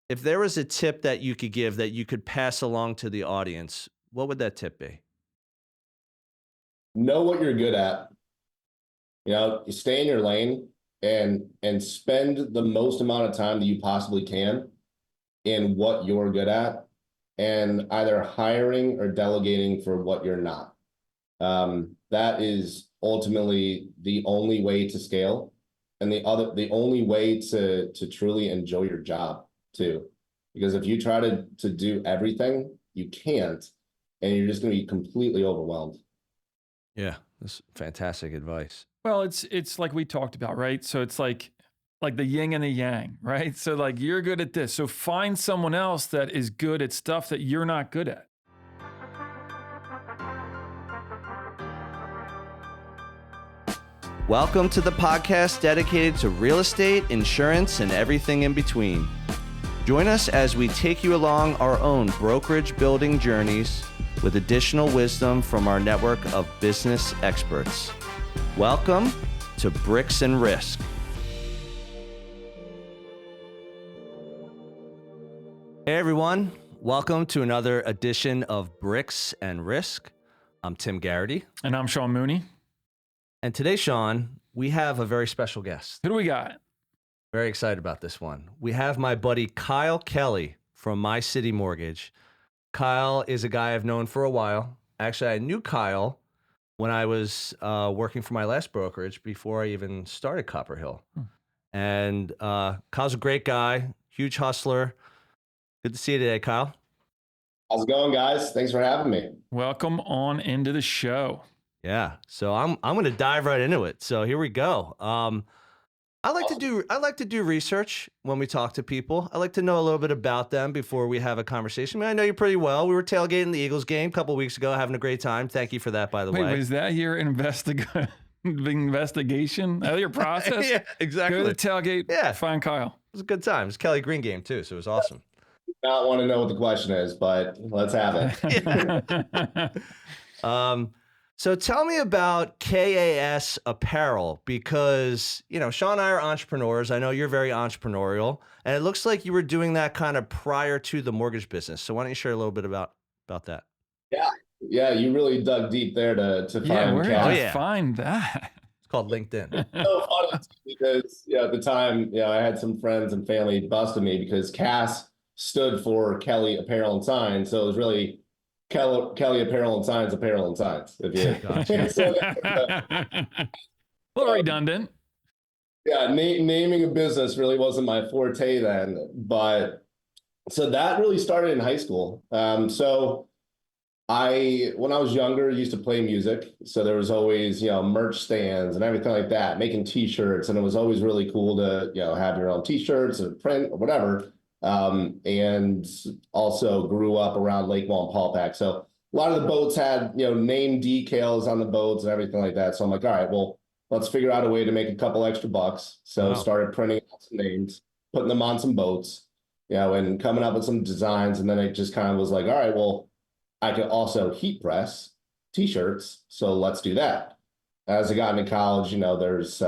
If there was a tip that you could give that you could pass along to the audience, what would that tip be? Know what you're good at. You stay in your lane and spend the most amount of time that you possibly can in what you're good at, and either hiring or delegating for what you're not. That is ultimately the only way to scale, and the only way to truly enjoy your job too. Because if you try to do everything, you can't, and you're just going to be completely overwhelmed. Yeah, that's fantastic advice. Well, it's like we talked about, right? So it's like the yin and the yang, right? So like you're good at this. So find someone else that is good at stuff that you're not good at. Welcome to the podcast dedicated to real estate, insurance, and everything in between. Join us as we take you along our own brokerage building journeys with additional wisdom from our network of business experts. Welcome to Bricks and Risk. Hey everyone, welcome to another edition of Bricks and Risk. I'm Tim Garrity. And I'm Sean Mooney. And today, Sean, we have a very special guest. Who do we got? Very excited about this one. We have my buddy Kyle Kelly from My City Mortgage. Kyle is a guy I've known for a while. Actually, I knew Kyle when I was working for my last brokerage before I even started Copper Hill. And Kyle's a great guy, huge hustler. Good to see you today, Kyle. How's it going, guys? Thanks for having me. Welcome on into the show. Yeah, so I'm going to dive right into it. So here we go. I like to do research when we talk to people. I like to know a little bit about them before we have a conversation. I mean, I know you pretty well. We were tailgating the Eagles game a couple of weeks ago, having a great time. Thank you for that, by the way. Wait, was that your investigation? That your process? Yeah, exactly. Go to the tailgate. Yeah, find Kyle. It was a good time. It was a Kelly Green game too, so it was awesome. Not want to know what the question is, but let's have it. So tell me about KAS Apparel, because, Sean and I are entrepreneurs. I know you're very entrepreneurial, and it looks like you were doing that kind of prior to the mortgage business. So why don't you share a little bit about that? Yeah, you really dug deep there to find where Cass. did you find that? It's called LinkedIn. So funny because at the time, I had some friends and family busted me because Cass stood for Kelly Apparel and Signs, so it was really Kelly Apparel and Signs, Apparel and Signs. If you, a little redundant. Yeah, naming a business really wasn't my forte then, but so that really started in high school. So when I was younger, used to play music, so there was always merch stands and everything like that, making T-shirts, and it was always really cool to have your own T-shirts and print or whatever. And also grew up around Lake Wallenpaupack. So a lot of the boats had, name decals on the boats and everything like that. So I'm like, all right, well, let's figure out a way to make a couple extra bucks. So started printing out some names, putting them on some boats, and coming up with some designs. And then it just kind of was like, all right, well, I could also heat press T-shirts. So let's do that. As I got into college, there's,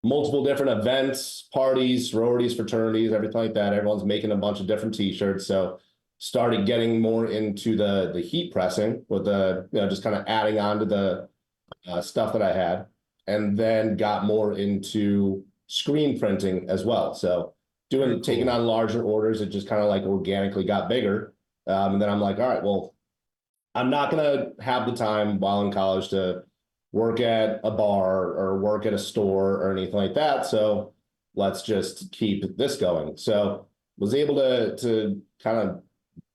multiple different events, parties, sororities, fraternities, everything like that. Everyone's making a bunch of different T-shirts. So started getting more into the heat pressing with the, just kind of adding on to the stuff that I had. And then got more into screen printing as well. So taking on larger orders, it just kind of like organically got bigger. And then I'm like, all right, well, I'm not going to have the time while in college to work at a bar or work at a store or anything like that. So let's just keep this going. So was able to kind of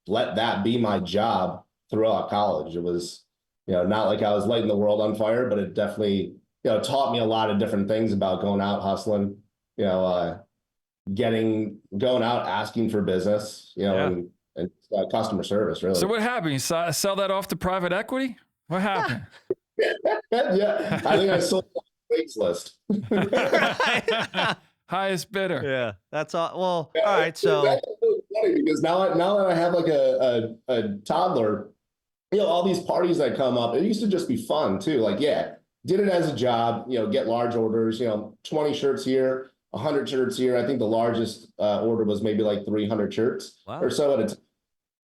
let that be my job throughout college. It was, not like I was lighting the world on fire, but it definitely, taught me a lot of different things about going out hustling, going out asking for business, and customer service, really. So what happened? You sell that off to private equity? What happened? Yeah, I think I sold on Craigslist. Highest bidder. Yeah, that's all. Well, all right. So that's really funny because now that I have like a toddler, all these parties that come up, it used to just be fun too. Like, did it as a job, get large orders, 20 shirts here, 100 shirts here. I think the largest order was maybe like 300 shirts Wow. or so at a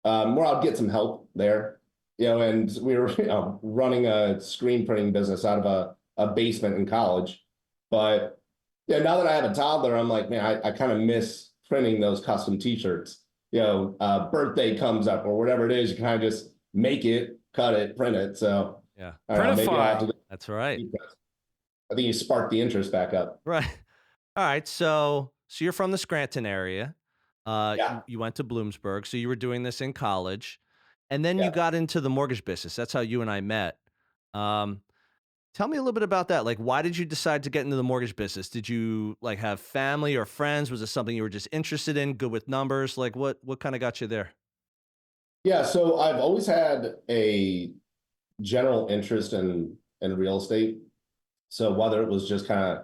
time, where I'd get some help there, and we were, running a screen printing business out of a basement in college. But yeah, now that I have a toddler, I'm like, man, I kind of miss printing those custom t-shirts. Birthday comes up or whatever it is, you kind of just make it, cut it, print it. So Yeah. I don't know, maybe I'll have to. That's right. I think you sparked the interest back up. Right. All right. So you're from the Scranton area. Yeah. You went to Bloomsburg. So you were doing this in college, and then you Yeah. got into the mortgage business. That's how you and I met. Um, Tell me a little bit about that. Like, why did you decide to get into the mortgage business? Did you like have family or friends? Was it something you were just interested in? Good with numbers? Like, what kind of got you there? Yeah. So I've always had a general interest in real estate. So whether it was just kind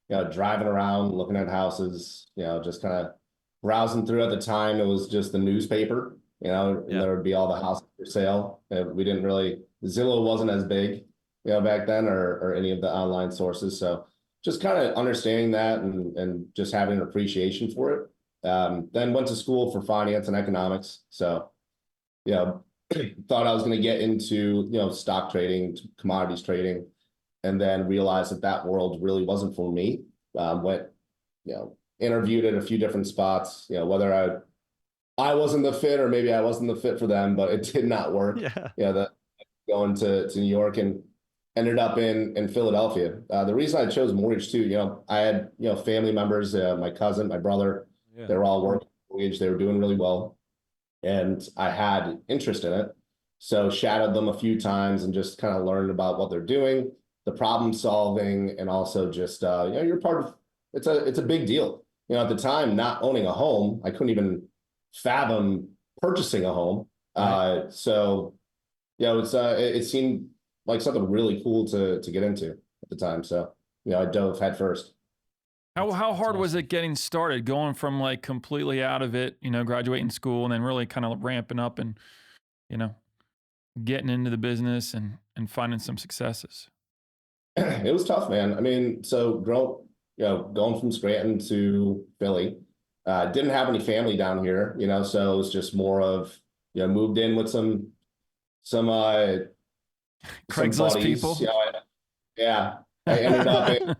of, driving around, looking at houses, just kind of browsing through. At the time, it was just the newspaper, and Yeah. there would be all the houses for sale. And we didn't really, Zillow wasn't as big, back then, or any of the online sources. So just kind of understanding that and just having an appreciation for it. Then went to school for finance and economics. So, you know, thought I was going to get into, stock trading, commodities trading, and then realized that world really wasn't for me. Went, interviewed at a few different spots, whether I wasn't the fit or maybe I wasn't the fit for them, but it did not work. Yeah. Going to New York and ended up in Philadelphia. The reason I chose mortgage too, I had, family members, my cousin, my brother, Yeah. they were all working mortgage. They were doing really well. And I had interest in it. So shadowed them a few times and just kind of learned about what they're doing, the problem solving, and also just, you're part of, it's a big deal. At the time, not owning a home, I couldn't even fathom purchasing a home. Right. So it seemed like something really cool to get into at the time. So, I dove head first. How hard was awesome. it getting started, going from like completely out of it, graduating school and then really kind of ramping up and, getting into the business and finding some successes? It was tough, man. I mean, so going from Scranton to Philly, didn't have any family down here, so it was just more of, moved in with some Craigslist buddies. people. I ended up in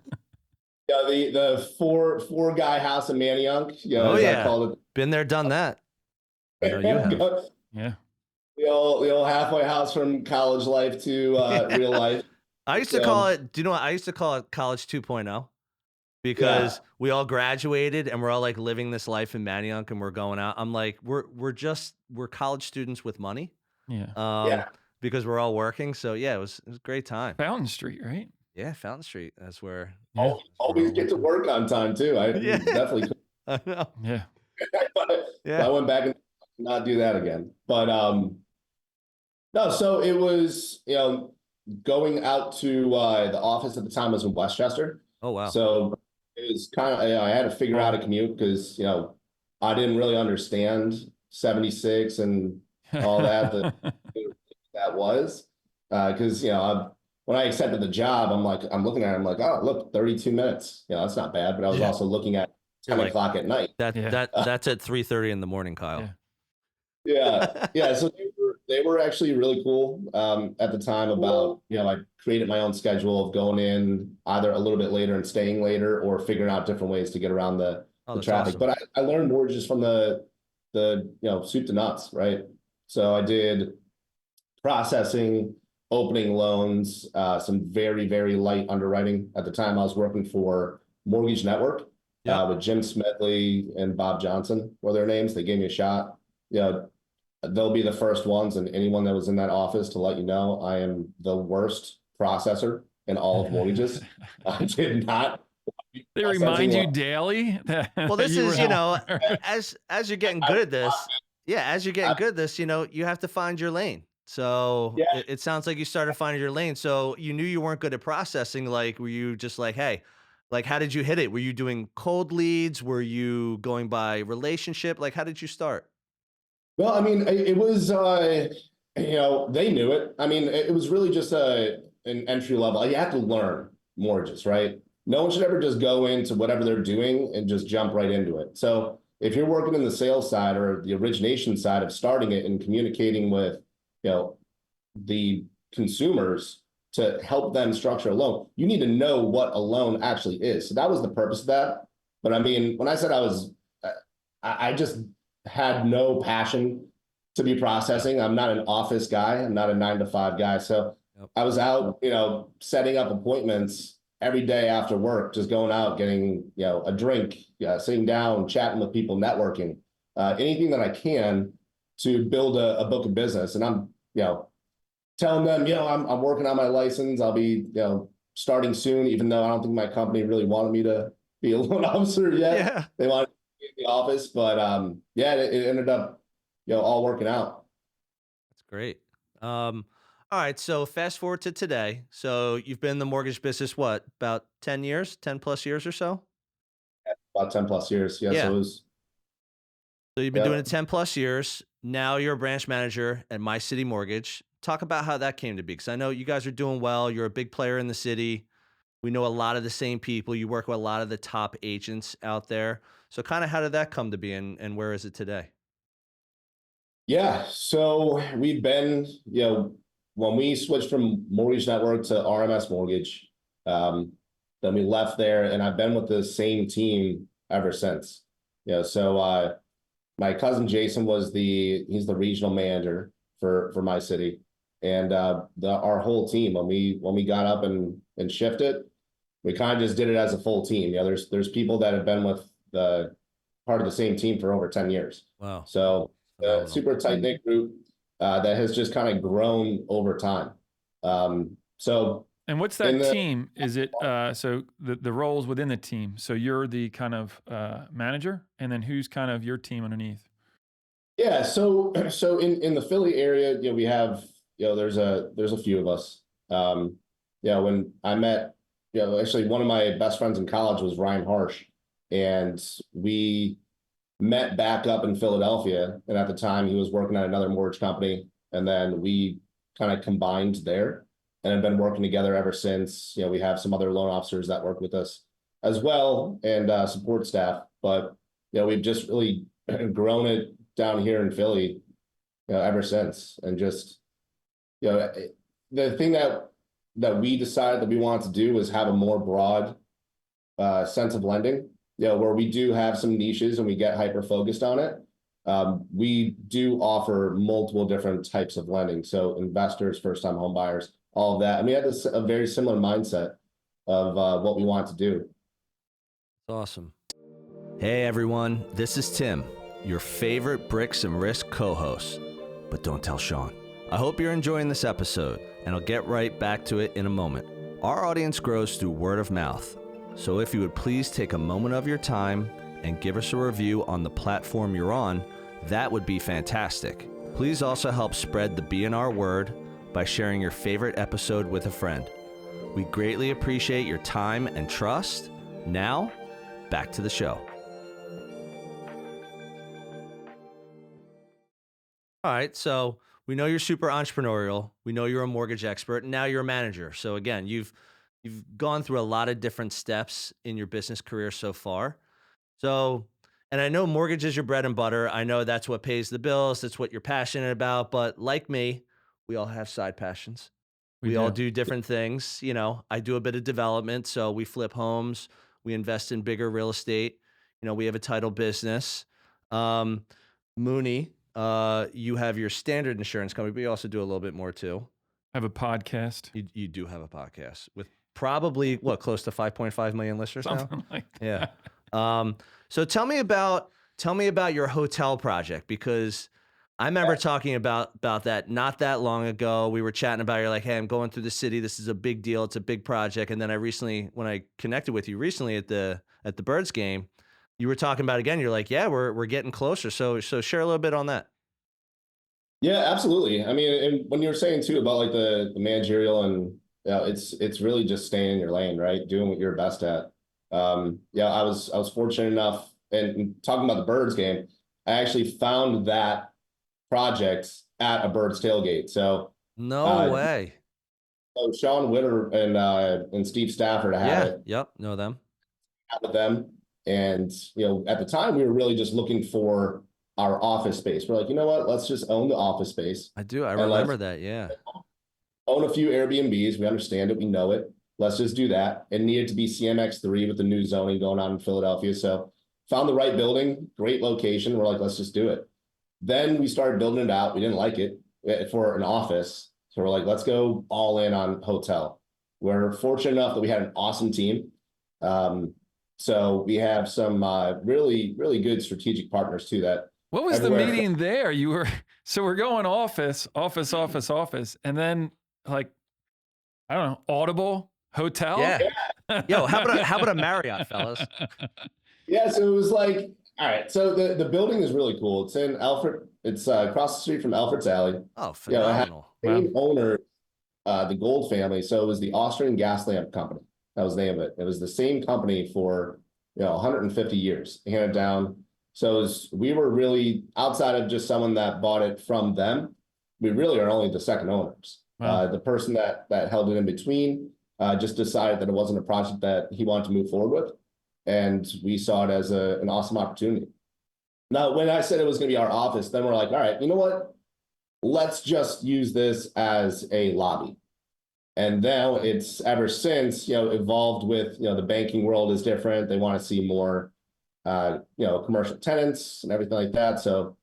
the four guy house in Manayunk, Oh as I yeah. called it. Been there, done that. I know you have. Yeah. The old halfway house from college life to real life. I used to call it, do you know what? I used to call it college 2.0 because we all graduated and we're all like living this life in Manayunk and we're going out. I'm like, we're college students with money. Yeah. Because we're all working. So yeah, it was a great time. Fountain Street, right? Yeah, Fountain Street. That's where. Yeah. Always get to work on time too. I Yeah. definitely could. I know. Yeah. I went back and not do that again. But no, so it was, going out to the office at the time was in Westchester. Oh wow. So it was kind of, I had to figure out a commute because, I didn't really understand 76 and all that that was. Because, when I accepted the job, I'm looking at it, I'm like, oh, look, 32 minutes. That's not bad. But I was also looking at 10 o'clock at night. That's at 3:30 in the morning, Kyle. Yeah. So they were actually really cool at the time about, I created my own schedule of going in either a little bit later and staying later or figuring out different ways to get around the traffic. Awesome. But I learned more just from the soup to nuts, right? So I did processing, opening loans, some very, very light underwriting. At the time, I was working for Mortgage Network with Jim Smedley and Bob Johnson were their names. They gave me a shot. They'll be the first ones, and anyone that was in that office to let you know, I am the worst processor in all of mortgages. I did not. They remind you daily that. Well, this is, as you're getting good at this. Yeah, as you're getting good at this, you have to find your lane. So it sounds like you started finding your lane. So you knew you weren't good at processing. Like, were you just like, hey, like, how did you hit it? Were you doing cold leads? Were you going by relationship? Like, how did you start? Well, I mean, it was, they knew it. I mean, it was really just an entry level. You have to learn mortgages, right? no one should ever just go into whatever they're doing and just jump right into it. So if you're working in the sales side or the origination side of starting it and communicating with, the consumers to help them structure a loan, you need to know what a loan actually is. So that was the purpose of that. But I mean, when I said I just had no passion to be processing. I'm not an office guy. I'm not a 9 to 5 guy. So I was out, setting up appointments every day after work, just going out, getting, a drink, sitting down, chatting with people, networking, anything that I can to build a book of business. And I'm, telling them, I'm working on my license. I'll be, starting soon, even though I don't think my company really wanted me to be a loan officer yet. Yeah. They wanted to be in the office, but it ended up, all working out. That's great. All right. So fast forward to today. So you've been in the mortgage business, what, about 10 years, 10 plus years or so? About 10 plus years. Yeah. Yeah. So it was, So you've been doing it 10 plus years. Now you're a branch manager at My City Mortgage. Talk about how that came to be. Because I know you guys are doing well. You're a big player in the city. We know a lot of the same people. You work with a lot of the top agents out there. So kind of how did that come to be and where is it today? yeah. So we've been, when we switched from Mortgage Network to RMS Mortgage, then we left there, and I've been with the same team ever since. So my cousin Jason he's the regional manager for My City, and our whole team, when we got up and shifted, we kind of just did it as a full team. There's people that have been with the part of the same team for over 10 years. Wow. So Phenomenal. super tight knit group that has just kind of grown over time. And what's that team? Is it so the roles within the team? So you're the kind of manager, and then who's kind of your team underneath? Yeah, so in the Philly area, we have, there's a few of us. When I met, actually one of my best friends in college was Ryan Harsh, and we met back up in Philadelphia. And at the time he was working at another mortgage company, and then we kind of combined there and have been working together ever since. We have some other loan officers that work with us as well, and support staff, but we've just really grown it down here in Philly, ever since. And just, the thing that we decided that we wanted to do was have a more broad sense of lending, where we do have some niches and we get hyper focused on it. We do offer multiple different types of lending. So investors, first time home buyers, all of that. And we had a very similar mindset of what we want to do. Awesome. Hey everyone, this is Tim, your favorite Bricks and Risk co-host, but don't tell Sean. I hope you're enjoying this episode, and I'll get right back to it in a moment. Our audience grows through word of mouth, so if you would please take a moment of your time and give us a review on the platform you're on, that would be fantastic. Please also help spread the BNR word by sharing your favorite episode with a friend. We greatly appreciate your time and trust. Now, back to the show. All right, so we know you're super entrepreneurial. We know you're a mortgage expert, and now you're a manager. So again, you've gone through a lot of different steps in your business career so far. So, and I know mortgage is your bread and butter. I know that's what pays the bills. That's what you're passionate about. But like me, we all have side passions. We all do different things. I do a bit of development. So we flip homes. We invest in bigger real estate. We have a title business. Mooney, you have your standard insurance company, but you also do a little bit more too. I have a podcast. You do have a podcast with probably close to 5.5 million listeners Something now. like that. Yeah. So tell me about your hotel project, because I remember talking about that not that long ago. We were chatting about it. You're like, hey, I'm going through the city. This is a big deal. It's a big project. And then when I connected with you recently at the Birds game, you were talking about it again. You're like, yeah, we're getting closer. So share a little bit on that. Yeah, absolutely. I mean, and when you were saying too about like the managerial and it's really just staying in your lane, right? Doing what you're best at. I was fortunate enough, and talking about the Birds game, I actually found that project at a Birds tailgate. So no way. So Sean Witter and Steve Stafford had Yeah. it Yep. Know them. with them. And, at the time we were really just looking for our office space. We're like, you know what, let's just own the office space I do. I and let's remember that. Yeah. own a few Airbnbs. We understand it. We know it. Let's just do that. It needed to be CMX3 with the new zoning going on in Philadelphia. So found the right building, great location. We're like, let's just do it. Then we started building it out. We didn't like it for an office. So we're like, let's go all in on hotel. We're fortunate enough that we had an awesome team. So we have some really, really good strategic partners too that What was the everywhere. meeting there? So we're going office, and then like, I don't know, Audible, hotel. Yeah. Yo, how about a Marriott, fellas? Yeah, so it was like, all right. So the building is really cool. It's in Alfred. It's across the street from Alfred's Alley. Oh, It had phenomenal. the same owner, the Gold family. So it was the Austrian gas lamp company. That was the name of it. It was the same company for 150 years, handed down. So we were really outside of just someone that bought it from them. We really are only the second owners. Wow. The person that held it in between just decided that it wasn't a project that he wanted to move forward with, and we saw it as an awesome opportunity. Now, when I said it was going to be our office, then we're like, all right, you know what? Let's just use this as a lobby. And now it's ever since, evolved with, the banking world is different. They want to see more, commercial tenants and everything like that. So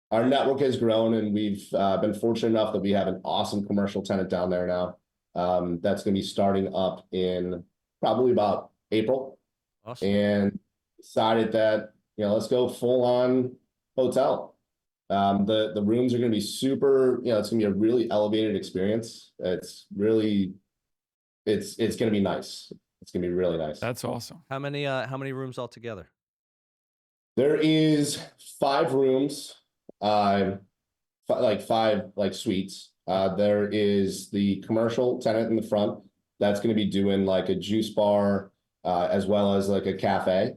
our network has grown, and we've been fortunate enough that we have an awesome commercial tenant down there now. That's going to be starting up in probably about April. Awesome. And decided that, let's go full on hotel. The rooms are going to be super, it's going to be a really elevated experience. It's going to be nice. It's going to be really nice. That's awesome. How many rooms altogether? There is 5 rooms, five suites. There is the commercial tenant in the front that's going to be doing like a juice bar, as well as like a cafe.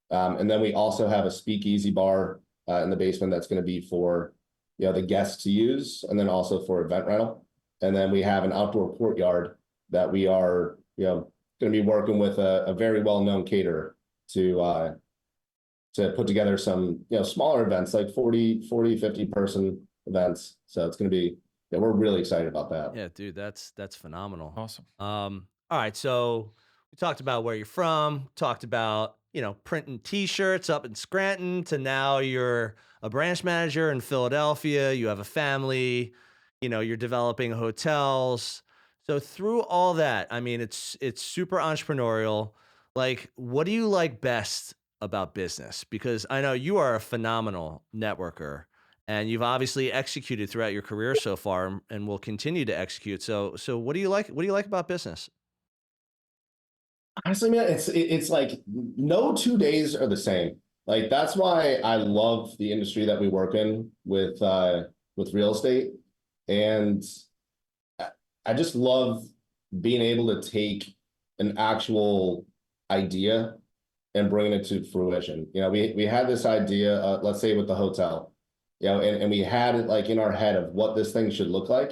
And then we also have a speakeasy bar in the basement that's going to be for the guests to use, and then also for event rental. And then we have an outdoor courtyard that we are going to be working with a very well-known caterer to put together some smaller events, like 40 50 person events. So it's going to be we're really excited about that. Yeah, dude, that's phenomenal. Awesome. All right, so we talked about where you're from, talked about, printing t-shirts up in Scranton, to now you're a branch manager in Philadelphia, you have a family, you're developing hotels. So through all that, I mean, it's super entrepreneurial. Like, what do you like best about business? Because I know you are a phenomenal networker, and you've obviously executed throughout your career so far, and will continue to execute. So what do you like? What do you like about business? Honestly, man, it's like no 2 days are the same. Like that's why I love the industry that we work in with real estate, and I just love being able to take an actual idea and bringing it to fruition. We had this idea, let's say with the hotel, and we had it like in our head of what this thing should look like,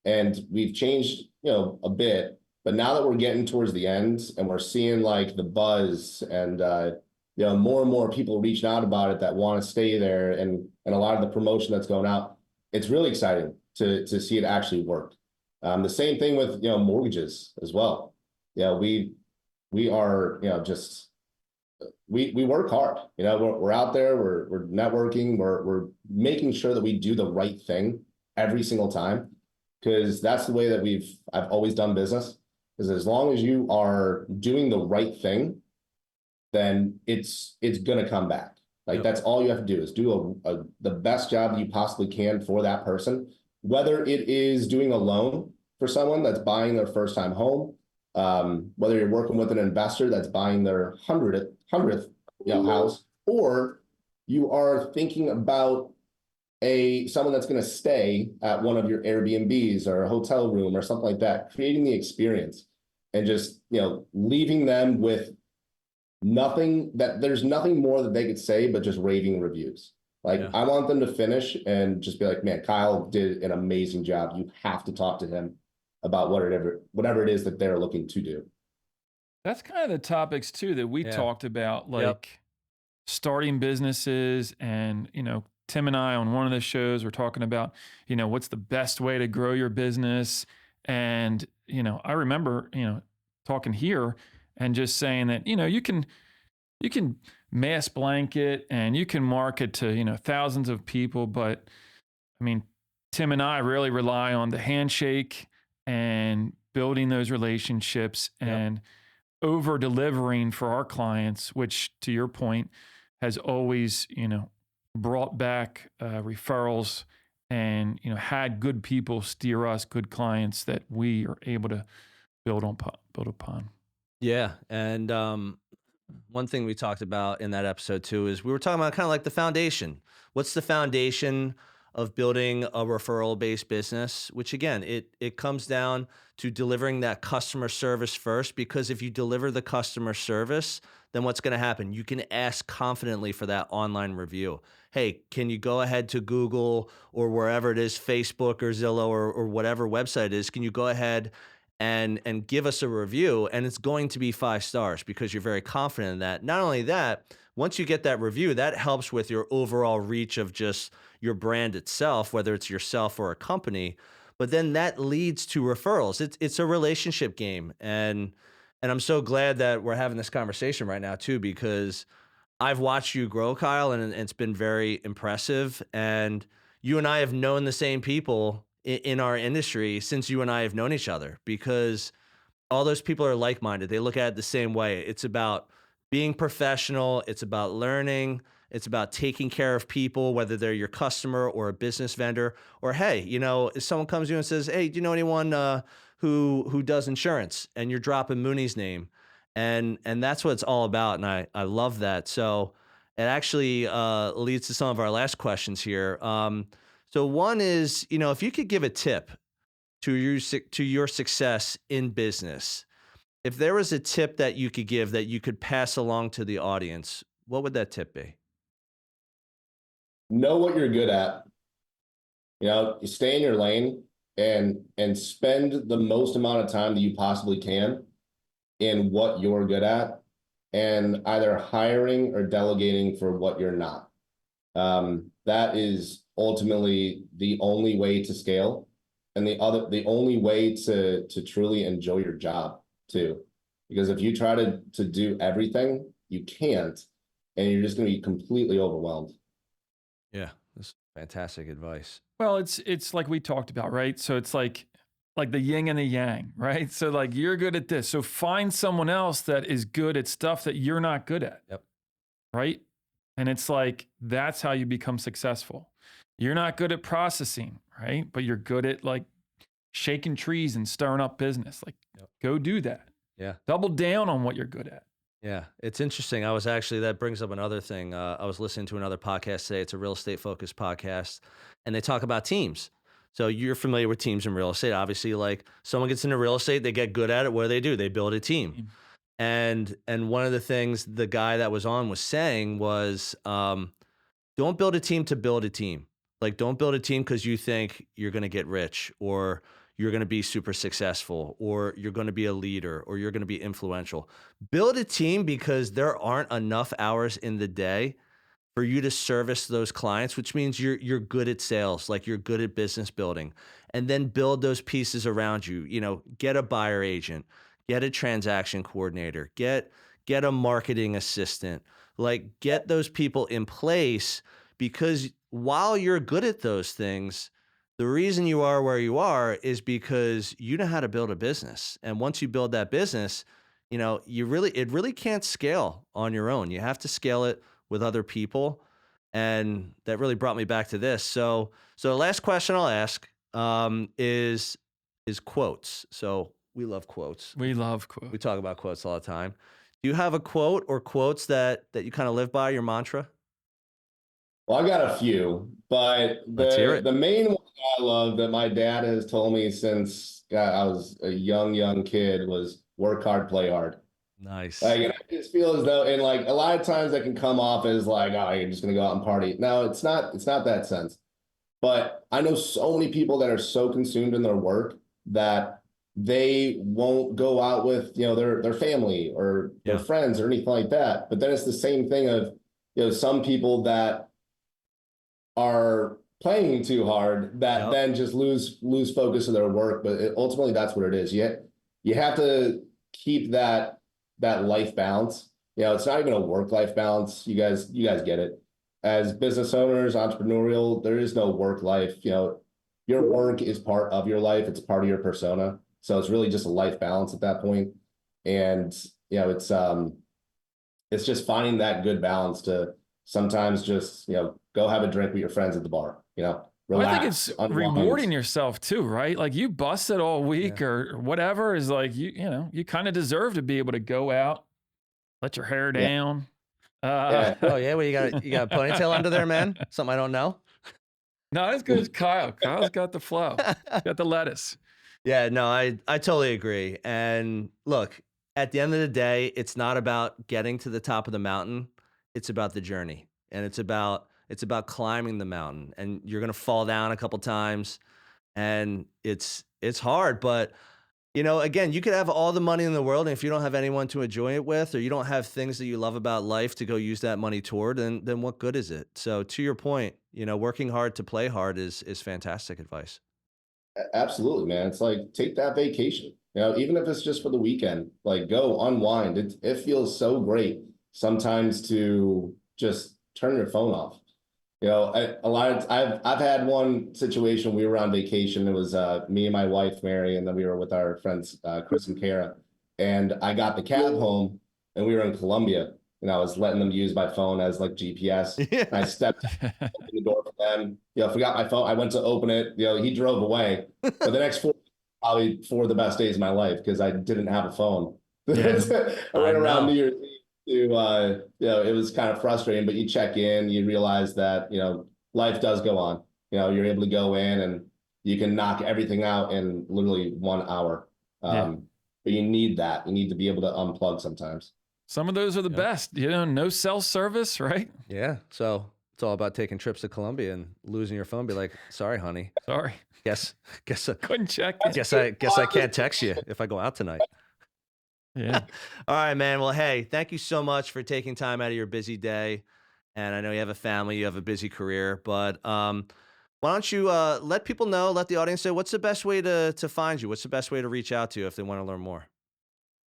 and we've changed, a bit. But now that we're getting towards the end and we're seeing like the buzz and more and more people reaching out about it that want to stay there, and a lot of the promotion that's going out, it's really exciting to see it actually work. The same thing with mortgages as well. We are just we work hard. We're out there, we're networking, we're making sure that we do the right thing every single time, because that's the way that I've always done business. Is as long as you are doing the right thing, then it's gonna come back. Like that's all you have to do is do the best job that you possibly can for that person, whether it is doing a loan for someone that's buying their first time home, whether you're working with an investor that's buying their hundredth house, or you are thinking about someone that's going to stay at one of your Airbnbs or a hotel room or something like that, creating the experience and just, leaving them with there's nothing more that they could say, but just raving reviews. Like I want them to finish and just be like, man, Kyle did an amazing job. You have to talk to him about whatever it is that they're looking to do. That's kind of the topics too that we Yeah. talked about, like Yep. starting businesses. And, Tim and I on one of the shows were talking about, what's the best way to grow your business. And, I remember, talking here and just saying that, you can mass blanket and you can market to, thousands of people. But I mean, Tim and I really rely on the handshake and building those relationships Yep. and over delivering for our clients, which to your point has always, brought back referrals and, had good people steer us, good clients that we are able to build upon. Yeah. And one thing we talked about in that episode too is we were talking about kind of like the foundation. What's the foundation of building a referral based business? Which again, it comes down to delivering that customer service first, because if you deliver the customer service, then what's going to happen? You can ask confidently for that online review. Hey, can you go ahead to Google or wherever it is, Facebook or Zillow or whatever website it is, can you go ahead and give us a review? And it's going to be 5 stars because you're very confident in that. Not only that, once you get that review, that helps with your overall reach of just your brand itself, whether it's yourself or a company. But then that leads to referrals. It's a relationship game. And I'm so glad that we're having this conversation right now too, because I've watched you grow, Kyle, and it's been very impressive. And you and I have known the same people in our industry since you and I have known each other, because all those people are like-minded. They look at it the same way. It's about being professional. It's about learning. It's about taking care of people, whether they're your customer or a business vendor, or, hey, if someone comes to you and says, hey, do you know anyone who does insurance? And you're dropping Mooney's name. And that's what it's all about. And I love that. So it actually leads to some of our last questions here. So one is, if you could give a tip to your success in business, if there was a tip that you could give that you could pass along to the audience, what would that tip be? Know what you're good at. You stay in your lane and spend the most amount of time that you possibly can in what you're good at, and either hiring or delegating for what you're not. That is ultimately the only way to scale, and the only way to truly enjoy your job too. Because if you try to do everything, you can't, and you're just going to be completely overwhelmed. Yeah, that's fantastic advice. Well, it's like we talked about, right? So it's like the yin and the yang, right? So like you're good at this. So find someone else that is good at stuff that you're not good at. Yep. Right? And it's like that's how you become successful. You're not good at processing, right? But you're good at like shaking trees and stirring up business. Like go do that. Yeah. Double down on what you're good at. Yeah, it's interesting. That brings up another thing. I was listening to another podcast today. It's a real estate focused podcast, and they talk about teams. So you're familiar with teams in real estate. Obviously, like someone gets into real estate, they get good at it. What do? They build a team. And one of the things the guy that was on was saying was, don't build a team to build a team. Like, don't build a team because you think you're going to get rich, or you're going to be super successful, or you're going to be a leader, or you're going to be influential. Build a team because there aren't enough hours in the day for you to service those clients, which means you're good at sales, like you're good at business building, and then build those pieces around you. Get a buyer agent, get a transaction coordinator, get a marketing assistant, like get those people in place, because while you're good at those things, the reason you are where you are is because you know how to build a business. And once you build that business, it really can't scale on your own. You have to scale it with other people. And that really brought me back to this. So the last question I'll ask is quotes. So we love quotes. We love quotes. We talk about quotes all the time. Do you have a quote or quotes that you kind of live by, your mantra? Well, I got a few, but Let's hear it. the main one I love that my dad has told me since I was a young kid was work hard, play hard. Nice. Like, and I just feel as though, and like a lot of times that can come off as like, oh, you're just gonna go out and party. No, it's not that sense. But I know so many people that are so consumed in their work that they won't go out with, their family or their Yeah. friends or anything like that. But then it's the same thing of, some people that are playing too hard that Yep. then just lose focus of their work. But ultimately, that's what it is. You have to keep that life balance. It's not even a work-life balance. You guys get it. As business owners, entrepreneurial, there is no work life. Your work is part of your life. It's part of your persona. So it's really just a life balance at that point. And it's just finding that good balance to sometimes just go have a drink with your friends at the bar. Well, Relax, I think it's unwind. rewarding yourself too, right? Like you busted all week or whatever is like, you kind of deserve to be able to go out, let your hair down. Oh yeah, well you got a ponytail under there, man? Something I don't know? Not as good as Kyle. Kyle's got the flow, got the lettuce. Yeah, no, I totally agree. And look, at the end of the day, it's not about getting to the top of the mountain. It's about the journey. And it's about climbing the mountain. And you're gonna fall down a couple times. And it's hard, but again, you could have all the money in the world, and if you don't have anyone to enjoy it with, or you don't have things that you love about life to go use that money toward, then what good is it? So to your point, working hard to play hard is fantastic advice. Absolutely, man. It's like take that vacation. Even if it's just for the weekend, like go unwind. It feels so great sometimes to just turn your phone off. I've had one situation. We were on vacation. It was me and my wife, Mary, and then we were with our friends Chris and Kara. And I got the cab home, and we were in Colombia, and I was letting them use my phone as like GPS. And I stepped open the door for them. Forgot my phone. I went to open it. He drove away. But the next probably 4 of the best days of my life because I didn't have a phone. Yeah. I ran around New Year's Eve to it was kind of frustrating, but you check in, you realize that life does go on. You're able to go in and you can knock everything out in literally 1 hour. But you need that. You need to be able to unplug sometimes. Some of those are the best, no cell service, right? Yeah. So it's all about taking trips to Colombia and losing your phone. Be like, sorry, honey. Sorry. Guess Couldn't check it. guess I can't text you if I go out tonight. Yeah. All right, man. Well, hey, thank you so much for taking time out of your busy day. And I know you have a family, you have a busy career, but why don't you let people know, let the audience know, what's the best way to find you? What's the best way to reach out to you if they want to learn more?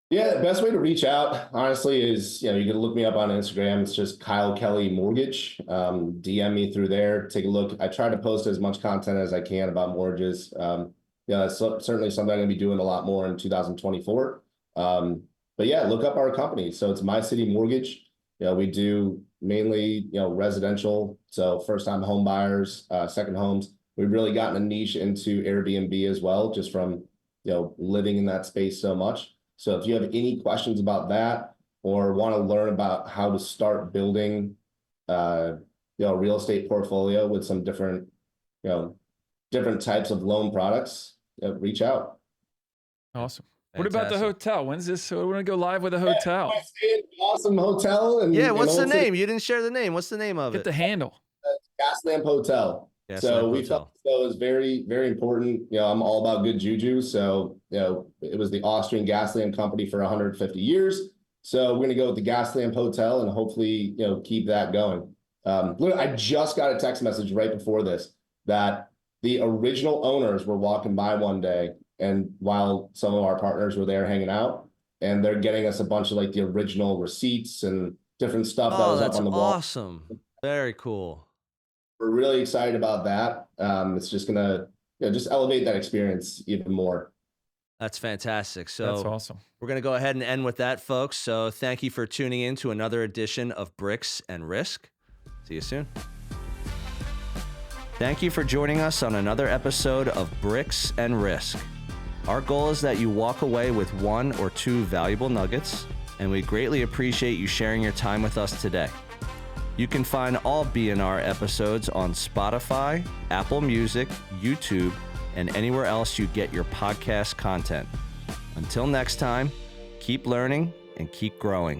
Yeah, the best way to reach out, honestly, is you can look me up on Instagram. It's just Kyle Kelly Mortgage. DM me through there. Take a look. I try to post as much content as I can about mortgages. That's certainly something I'm going to be doing a lot more in 2024. But yeah, look up our company. So it's My City Mortgage. We do mainly residential, so first-time home buyers, second homes. We've really gotten a niche into Airbnb as well, just from living in that space so much. So if you have any questions about that or want to learn about how to start building a real estate portfolio with some different types of loan products, reach out. Awesome. What about the hotel? When's this? We're going to go live with a hotel. Awesome hotel. And what's the name? You didn't share the name. What's the name of it? Get the handle. Gaslamp Hotel. So we felt that was very, very important. I'm all about good juju. So, it was the Austrian gas lamp company for 150 years. So we're going to go with the Gaslamp Hotel and hopefully, keep that going. I just got a text message right before this that the original owners were walking by one day, and while some of our partners were there hanging out, and they're getting us a bunch of like the original receipts and different stuff that was up on the wall. Awesome. Very cool. We're really excited about that. It's just gonna just elevate that experience even more. That's fantastic. So that's awesome. We're going to go ahead and end with that, folks. So thank you for tuning in to another edition of Bricks and Risk. See you soon. Thank you for joining us on another episode of Bricks and Risk. Our goal is that you walk away with 1 or 2 valuable nuggets, and we greatly appreciate you sharing your time with us today. You can find all BNR episodes on Spotify, Apple Music, YouTube, and anywhere else you get your podcast content. Until next time, keep learning and keep growing.